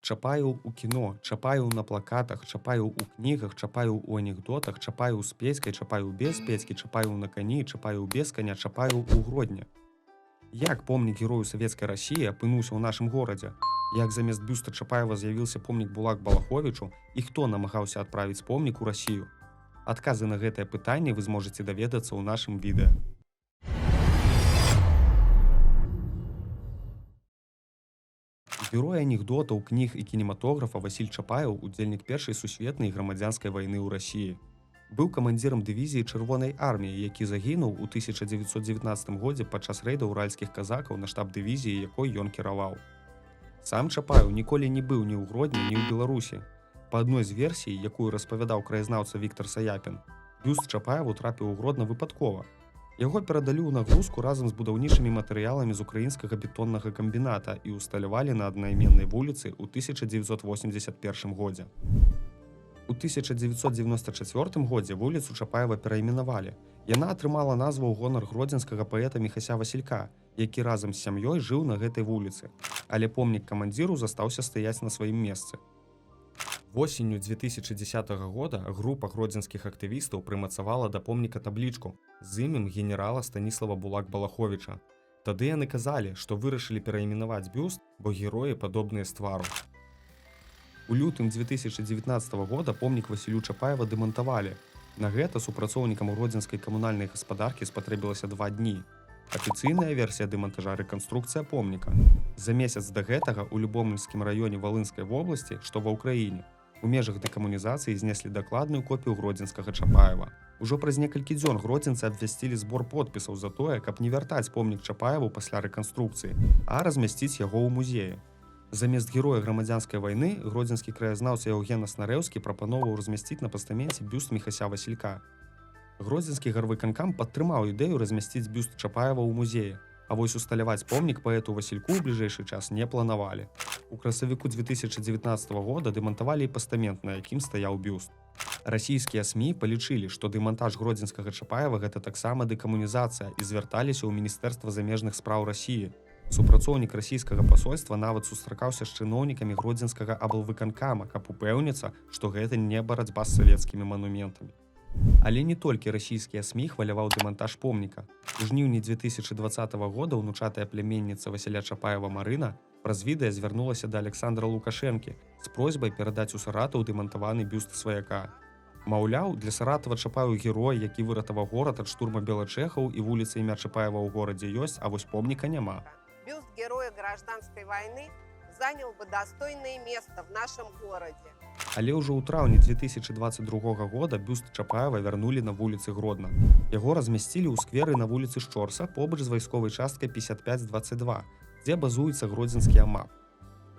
Чапаеў у кіно, Чапаеў на плакатах, Чапаеў у кнігах, Чапаеў у анекдотах, Чапаеў з Пецькай, Чапаеў без Пецькі, Чапаеў на кані, Чапаеў без каня, Чапаеў у Гродні. Як помнік герою савецкай Расіі апынуўся ў нашым горадзе? Як замест бюста Чапаева з'явіўся помнік Булак Балаховічу і хто намагаўся адправіць помнік у Расію? Адказы на гэтае пытанне вы зможаце даведацца ў нашым відэа. Герой анекдотаў, кніг і кінематографа Васіль Чапаеў удзельнік першай сусветнай грамадзянскай вайны ў Расіі. Быў камандзірам дывізіі чырвонай арміі, які загінуў у 1919 годзе падчас рэйда ўральскіх казакаў на штаб дывізіі, якой ён кіраваў. Сам Чапаеў ніколі не быў ні ў Гродні, ні ў Беларусі. Па адной з версій, якую распавядаў краязнаўца Віктар Саяпін, бюст Чапаеву трапіў у Гродна выпадкова. Яго перадалі ў нагрузку разам з будаўнічымі матэрыяламі з украінскага бетоннага камбіната і ўсталявалі на аднайменнай вуліцы ў 1981 годзе. У 1994 годзе вуліцу Чапаева перайменавалі. Яна атрымала назву ў гонар гродзенскага паэта Міхася Васілька, які разам з сям'ёй жыў на гэтай вуліцы, але помнік камандзіру застаўся стаяць на сваім месцы. Восенню 2010 года група гродзенскіх актывістаў прымацавала да помніка таблічку з імем генерала Станіслава Булак Балаховіча. Тады яны казалі, што вырашылі перайменаваць бюст, бо героі падобныя з твару. У лютым 2019 года помнік Васілю Чапаева дэмантавалі. На гэта супрацоўнікам гродзенскай камунальнай гаспадаркі спатрэбілася 2 дні. Афіцыйная версія дэмантажа рэканструкцыя помніка. За месяц да гэтага ў Любомльскім раёне Валынскай вобласці, што ва ўкраіне, у межах дэкамунізацыі знеслі дакладную копію гродзенскага Чапаева. Ужо праз некалькі дзён гродзенцы абвясцілі збор подпісаў за тое, каб не вяртаць помнік Чапаеву пасля рэканструкцыі, а размясціць яго ў музеі. Замест героя грамадзянскай вайны гродзенскі краязнаўца Яўген Аснарэльскі прапаноўваў размясціць на пастаменце бюст Міхася Васілька. Гродзенскі гарвыканкам падтрымаў ідэю размясціць бюст Чапаева ў музеі, а вось усталяваць помнік паэту Васільку ў бліжэйшы час не планавалі. У красавіку 2019 года дэмантавалі і пастамент, на якім стаяў бюст. Расійскія СМІ палічылі, што дэмантаж гродзенскага Чапаева гэта таксама дэкамунізацыя і звярталіся ў Міністэрства замежных спраў Расіі. Супрацоўнік расійскага пасольства нават сустракаўся з чыноўнікамі гродзенскага аблвыканкама, каб упэўніцца, што гэта не барацьба з савецкімі манументамі. Але не толькі расійскія СМІ хваляваў дэмантаж помніка. У жніўні 2020 года ўнучатая пляменніца Васіля Чапаева Марына праз відэа звярнулася да Александра Лукашэнкі з просьбай перадаць у Саратаў дэмантаваны бюст сваяка. Маўляў, для Саратава Чапаеў герой, які выратаваў горад ад штурма белачэхаў, і вуліца імя Чапаева ў горадзе ёсць, а вось помніка няма. Бюст героя гражданской войны занял бы достойное место в нашем городе. Але ўжо ў траўні 2022 года бюст Чапаева вярнулі на вуліцы Гродна. Яго размясцілі ў скверы на вуліцы Шчорса побач з вайсковай часткай 5522, дзе базуецца гродзенскі АМАП.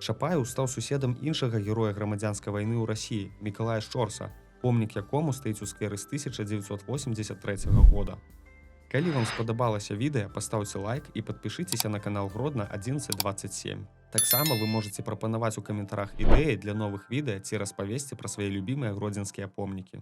Чапаеў стаў суседам іншага героя грамадзянскай вайны ў Расіі, Мікалая Шчорса, помнік якому стаіць у скверы з 1983 года. Калі вам спадабалася відэа, пастаўце лайк і падпішыцеся на канал Гродна 1127. Таксама вы можаце прапанаваць у каментарах ідэі для новых відэа ці распавесці пра свае любімыя гродзенскія помнікі.